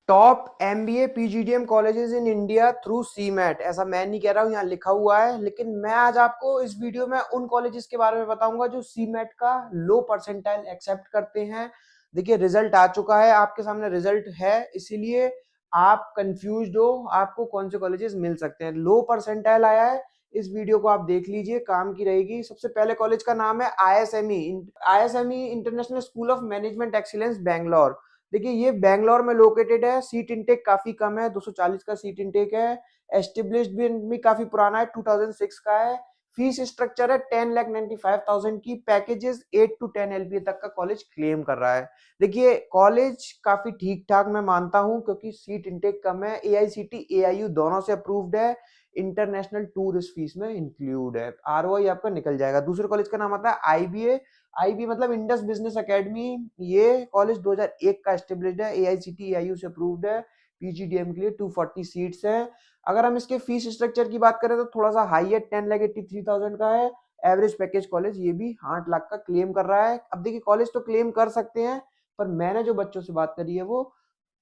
Top MBA PGDM colleges in India through CMAT, ऐसा मैं नहीं कह रहा हूँ, यहाँ लिखा हुआ है। लेकिन मैं आज आपको इस वीडियो में उन कॉलेजेस के बारे में बताऊंगा जो सीमेट का लो परसेंटाइल एक्सेप्ट करते हैं। देखिए रिजल्ट आ चुका है, आपके सामने रिजल्ट है, इसीलिए आप कंफ्यूज्ड हो आपको कौन से कॉलेजेस मिल सकते हैं। लो परसेंटाइल आया है, इस वीडियो को आप देख लीजिए, काम की रहेगी। सबसे पहले कॉलेज का नाम है ISME international school of management excellence Bangalore. देखिए ये बैंगलोर में लोकेटेड है। सीट इंटेक काफी कम है, 240 का सीट इंटेक है। एस्टेब्लिश्ड भी काफी पुराना है, 2006 का है। फीस स्ट्रक्चर है 10,95,000 की। पैकेजेस 8 to 10 एलपीए तक का कॉलेज क्लेम कर रहा है। देखिए कॉलेज काफी ठीक ठाक मैं मानता हूं, क्योंकि सीट इंटेक कम है। एआईसीटी एआईयू दोनों से अप्रूव्ड है, इंटरनेशनल टूरिस्ट फीस में इंक्लूड है। आरओआई आपका निकल जाएगा। दूसरे कॉलेज का नाम आता है आईबीए। आईबी मतलब इंडस बिजनेस एकेडमी। ये कॉलेज 2001 का एस्टेब्लिश्ड है, एआईसीटी एआईयू से अप्रूव्ड है। पीजीडीएम के लिए 240 सीट्स हैं। अगर हम इसके फीस स्ट्रक्चर की बात करें तो थोड़ा सा हाई है, 10,83,000 का है। एवरेज पैकेज कॉलेज ये भी 8 लाख का क्लेम कर रहा है। अब देखिए कॉलेज तो क्लेम कर सकते हैं, पर मैंने जो बच्चों से बात करी है वो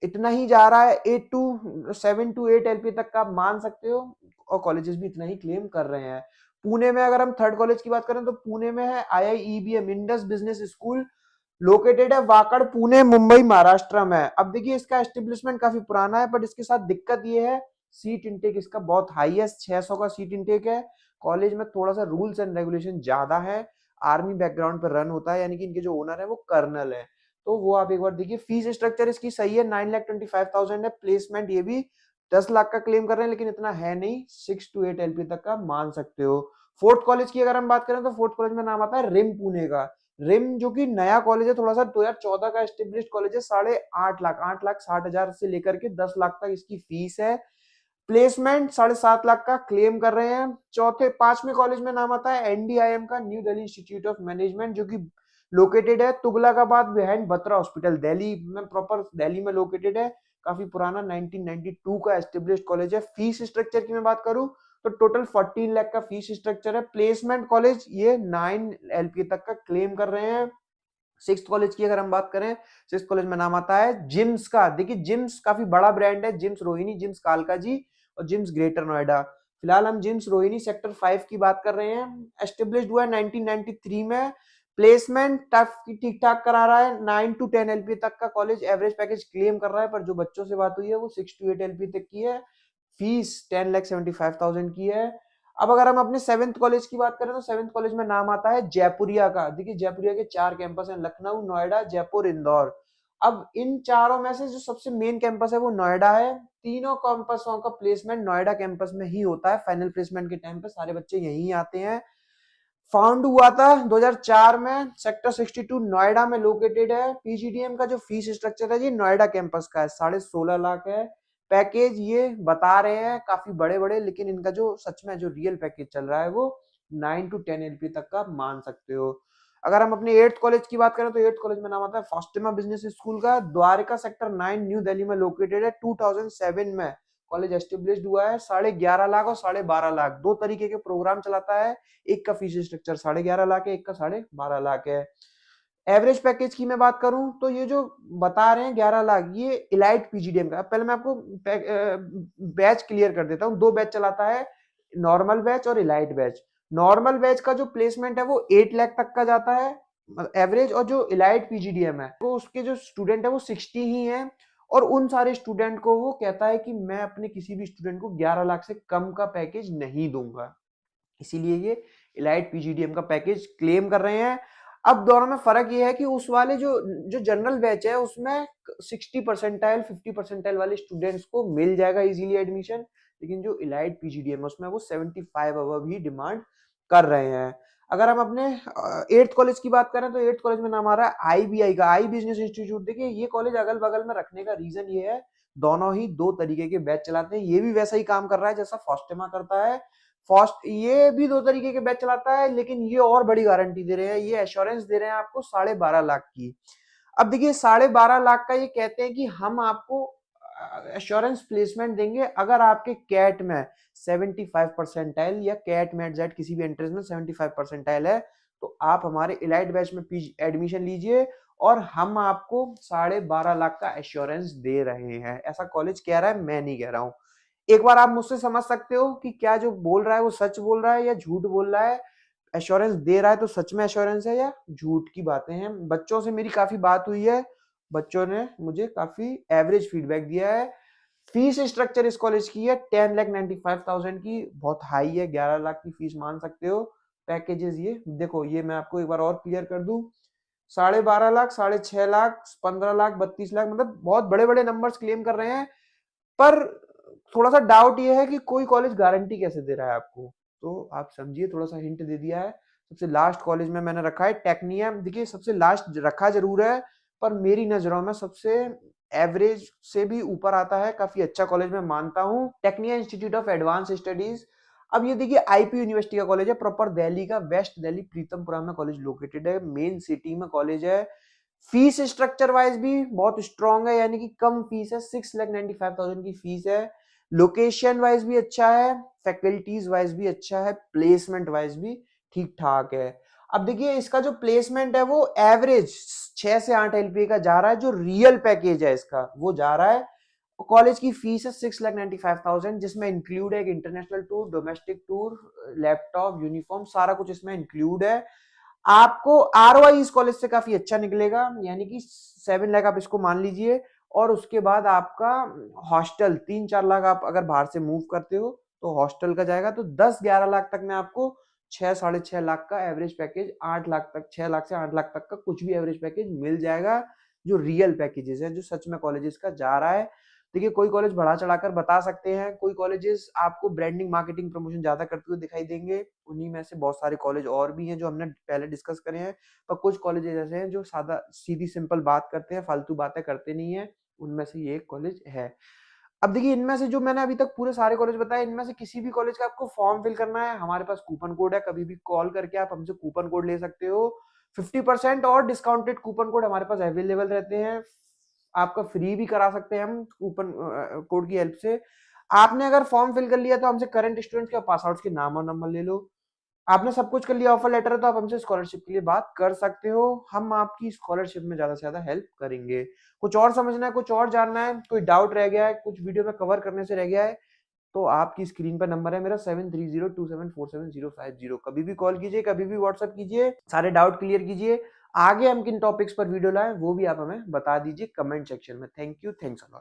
इतना ही जा रहा है, 7 to 8 एलपी तक का आप मान सकते हो, और कॉलेजेस भी इतना ही क्लेम कर रहे हैं। पुणे में अगर हम थर्ड कॉलेज की बात करें तो पुणे में है आईआईईबीएम इंडस बिजनेस स्कूल। लोकेटेड है वाकड़, पुणे, मुंबई, महाराष्ट्र में। अब देखिए इसका एस्टेब्लिशमेंट काफी पुराना है, बट इसके साथ दिक्कत ये है सीट इंटेक इसका बहुत हाई है, 600 का सीट इंटेक है। कॉलेज में थोड़ा सा रूल्स एंड रेगुलेशन ज्यादा है। आर्मी बैकग्राउंड पर रन होता है, यानी कि इनके जो ओनर है वो कर्नल है। तो वो आप एक बार देखिए। फीस स्ट्रक्चर इसकी सही है, 9,25,000 है। प्लेसमेंट ये भी 10 लाख का क्लेम कर रहे हैं, लेकिन इतना है नहीं, 6 to 8 एलपी तक का मान सकते हो। फोर्थ कॉलेज की अगर हम बात करें तो फोर्थ कॉलेज में नाम आता है रिम पुणे का। रिम जो कि नया कॉलेज है, थोड़ा सा 2014 का एस्टेब्लिश्ड कॉलेज है। 8.5 लाख, 8,60,000 से लेकर के 10 लाख तक इसकी फीस है। प्लेसमेंट 7.5 लाख का क्लेम कर रहे हैं। चौथे पांचवें कॉलेज में नाम आता है एनडीआईएम का, new Delhi institute of management, जो कि लोकेटेड है तुगलकाबाद बिहाइंड बत्रा हॉस्पिटल, दिल्ली में, प्रॉपर दिल्ली में लोकेटेड है। काफी पुराना 1992 का एस्टेब्लिश्ड कॉलेज है। फीस स्ट्रक्चर की मैं बात करूं तो टोटल 14 लाख का फीस स्ट्रक्चर है। प्लेसमेंट कॉलेज ये 9 एलपी तक का क्लेम कर रहे हैं। सिक्स कॉलेज की अगर हम बात करें, सिक्स कॉलेज में नाम आता है जिम्स का। देखिए जिम्स काफी बड़ा ब्रांड है, जिम्स रोहिणी, जिम्स कालका जी और जिम्स ग्रेटर नोएडा। फिलहाल हम जिम्स रोहिणी सेक्टर 5 की बात कर रहे हैं। एस्टेब्लिश्ड हुआ है 1993 में। प्लेसमेंट ठीक ठाक करा रहा है, 9 to 10 एलपी तक का कॉलेज एवरेज पैकेज क्लेम कर रहा है। पर जो बच्चों से बात हुई है वो 6 to 8 एलपी तक की है। फीस 10,75,000 की है। अब अगर हम अपने सेवेंथ कॉलेज की बात करें तो सेवेंथ कॉलेज में नाम आता है जयपुरिया का। देखिए जयपुरिया के 4 कैंपस हैं, लखनऊ, नोएडा, जयपुर, इंदौर। अब इन चारों में से जो सबसे मेन कैंपस है वो नोएडा है। तीनों कैंपसों का प्लेसमेंट नोएडा कैंपस में ही होता है। फाइनल प्लेसमेंट के टाइम पे सारे बच्चे यहीं आते हैं। फाउंड हुआ था 2004 में, सेक्टर 62 नोएडा में लोकेटेड है। पीजीडीएम का जो फीस स्ट्रक्चर है ये नोएडा कैंपस का है, 16.5 लाख है। पैकेज ये बता रहे हैं काफी बड़े बड़े, लेकिन इनका जो सच में जो रियल पैकेज चल रहा है वो 9 to 10 एलपी तक का मान सकते हो। अगर हम अपने एट्थ कॉलेज की बात करें तो एट्थ कॉलेज में नाम आता है फास्टिमा बिजनेस स्कूल का। द्वारका सेक्टर 9 न्यू दिल्ली में लोकेटेड है। 2007 में कॉलेज एस्टेब्लिश्ड हुआ है। 11.5 लाख और 12.5 लाख दो तरीके के प्रोग्राम चलाता है। एक का फीस स्ट्रक्चर 11.5 लाख है, एक का 12.5 लाख है। एवरेज पैकेज की मैं बात करूं तो ये जो बता रहे हैं 11 लाख, ये इलाइट पीजीडीएम का। पहले मैं आपको बैच क्लियर कर देता हूं। दो बैच चलाता है, नॉर्मल बैच और इलाइट बैच। नॉर्मल बैच का जो प्लेसमेंट है वो 8 लाख तक का जाता है एवरेज, और जो इलाइट पीजीडीएम है वो उसके जो स्टूडेंट है वो 60 ही है। और उन सारे स्टूडेंट को वो कहता है कि मैं अपने किसी भी स्टूडेंट को 11 लाख से कम का पैकेज नहीं दूंगा, इसीलिए ये इलाइट पीजीडीएम का पैकेज क्लेम कर रहे हैं। अब दोनों में फर्क ये है कि उस वाले जो जो जनरल बैच है उसमें 60 परसेंटाइल 50 परसेंटाइल वाले स्टूडेंट्स को मिल जाएगा इजीली एडमिशन, लेकिन जो इलाइट पीजीडीएम है उसमें वो 75 अबव ही डिमांड कर रहे हैं। अगर हम अपने एट्थ कॉलेज की बात करें तो एट्थ कॉलेज में नाम आ रहा है आईबीआई का, आई बिजनेस इंस्टीट्यूट। देखिए ये कॉलेज अगल बगल में रखने का रीजन ये है, दोनों ही दो तरीके के बैच चलाते हैं। ये भी वैसा ही काम कर रहा है जैसा फास्टिमा करता है। फास्ट ये भी दो तरीके के बैच चलाता है, लेकिन ये और बड़ी गारंटी दे रहे हैं, ये एश्योरेंस दे रहे हैं आपको 12.5 लाख की। अब देखिए 12.5 लाख का ये कहते हैं कि हम आपको एश्योरेंस प्लेसमेंट देंगे अगर आपके कैट में 75 परसेंटाइल या कैट मेट जेट किसी भी एंट्रेंस में 75 परसेंटाइल है, तो आप हमारे इलाइट बैच में एडमिशन लीजिए और हम आपको 12.5 लाख का एश्योरेंस दे रहे हैं। ऐसा कॉलेज कह रहा है, मैं नहीं कह रहा हूँ। एक बार आप मुझसे समझ सकते हो कि क्या जो बोल रहा है वो सच बोल रहा है या झूठ बोल रहा है। एश्योरेंस दे रहा है तो सच में एश्योरेंस है या झूठ की बातें हैं। बच्चों से मेरी काफी बात हुई है, बच्चों ने मुझे काफी एवरेज फीडबैक दिया है। फीस स्ट्रक्चर इस कॉलेज की है 10,95,000 की, बहुत हाई है, 11 लाख की फीस मान सकते हो। पैकेजेस ये देखो, ये मैं आपको एक बार और क्लियर कर दूं, 12.5 लाख, 6.5 लाख, 15 लाख, 32 लाख, मतलब बहुत बड़े बड़े नंबर्स क्लेम कर रहे हैं। पर थोड़ा सा डाउट ये है कि कोई कॉलेज गारंटी कैसे दे रहा है आपको, तो आप समझिए, थोड़ा सा हिंट दे दिया है। सबसे लास्ट कॉलेज में मैंने रखा है टेक्निया। देखिए सबसे लास्ट रखा जरूर है, पर मेरी नजरों में सबसे एवरेज से भी ऊपर आता है, काफी अच्छा कॉलेज मैं मानता हूँ, Tecnia institute of advance studies. अब ये देखिए आईपी यूनिवर्सिटी का कॉलेज है, प्रॉपर दिल्ली का, वेस्ट दिल्ली प्रीतमपुरा में कॉलेज लोकेटेड है, मेन सिटी में कॉलेज है। फीस स्ट्रक्चर वाइज भी बहुत स्ट्रॉन्ग है, यानी कि कम फीस है, 6,95,000 की फीस है। लोकेशन वाइज भी अच्छा है, फैकल्टीज वाइज भी अच्छा है, प्लेसमेंट वाइज भी ठीक ठाक है। अब देखिए इसका जो प्लेसमेंट है वो एवरेज 6 से 8 एलपीए का जा रहा है, जो रियल पैकेज है इसका वो जा रहा है। कॉलेज की फीस है 6,95,000, जिसमें इंक्लूड है एक international tour, domestic tour, laptop, uniform, सारा कुछ इसमें इंक्लूड है। आपको आरओआई इस कॉलेज से काफी अच्छा निकलेगा, यानी कि 7 लाख आप इसको मान लीजिए। और उसके बाद आपका हॉस्टल 3-4 लाख, आप अगर बाहर से मूव करते हो तो हॉस्टल का जाएगा, तो 10-11 लाख तक में आपको 6-6.5 लाख का एवरेज पैकेज, 8 लाख तक, 6 लाख से 8 लाख तक का कुछ भी एवरेज पैकेज मिल जाएगा, जो रियल पैकेजेस है, जो सच में कॉलेजेस का जा रहा है। देखिए कोई कॉलेज बढ़ा चढ़ाकर बता सकते हैं, कोई कॉलेजेस आपको ब्रांडिंग, मार्केटिंग, प्रमोशन ज्यादा करते हुए दिखाई देंगे, उन्हीं में से बहुत सारे कॉलेज और भी हैं जो हमने पहले डिस्कस करे हैं। पर कुछ कॉलेजेस ऐसे हैं जो सादा सीधी सिंपल बात करते हैं, फालतू बातें करते नहीं है, उनमें से ये एक कॉलेज है। अब देखिए इनमें से जो मैंने अभी तक पूरे सारे कॉलेज बताए, इनमें से किसी भी कॉलेज का आपको फॉर्म फिल करना है, हमारे पास कूपन कोड है, कभी भी कॉल करके आप हमसे कूपन कोड ले सकते हो। 50% और डिस्काउंटेड कूपन कोड हमारे पास अवेलेबल रहते हैं, आपका फ्री भी करा सकते हैं हम कूपन कोड की हेल्प से। आपने अगर फॉर्म फिल कर लिया तो हमसे करंट स्टूडेंट्स के पास आउट्स के नाम और नंबर ले लो। आपने सब कुछ कर लिया, ऑफर लेटर है, तो आप हमसे स्कॉलरशिप के लिए बात कर सकते हो, हम आपकी स्कॉलरशिप में ज्यादा से ज्यादा हेल्प करेंगे। कुछ और समझना है, कुछ और जानना है, कोई डाउट रह गया है, कुछ वीडियो में कवर करने से रह गया है, तो आपकी स्क्रीन पर नंबर है मेरा 7302747050, कभी भी कॉल कीजिए, कभी भी व्हाट्सएप कीजिए, सारे डाउट क्लियर कीजिए। आगे हम किन टॉपिक्स पर वीडियो लाएं वो भी आप हमें बता दीजिए कमेंट सेक्शन में। Thank you, thanks a lot.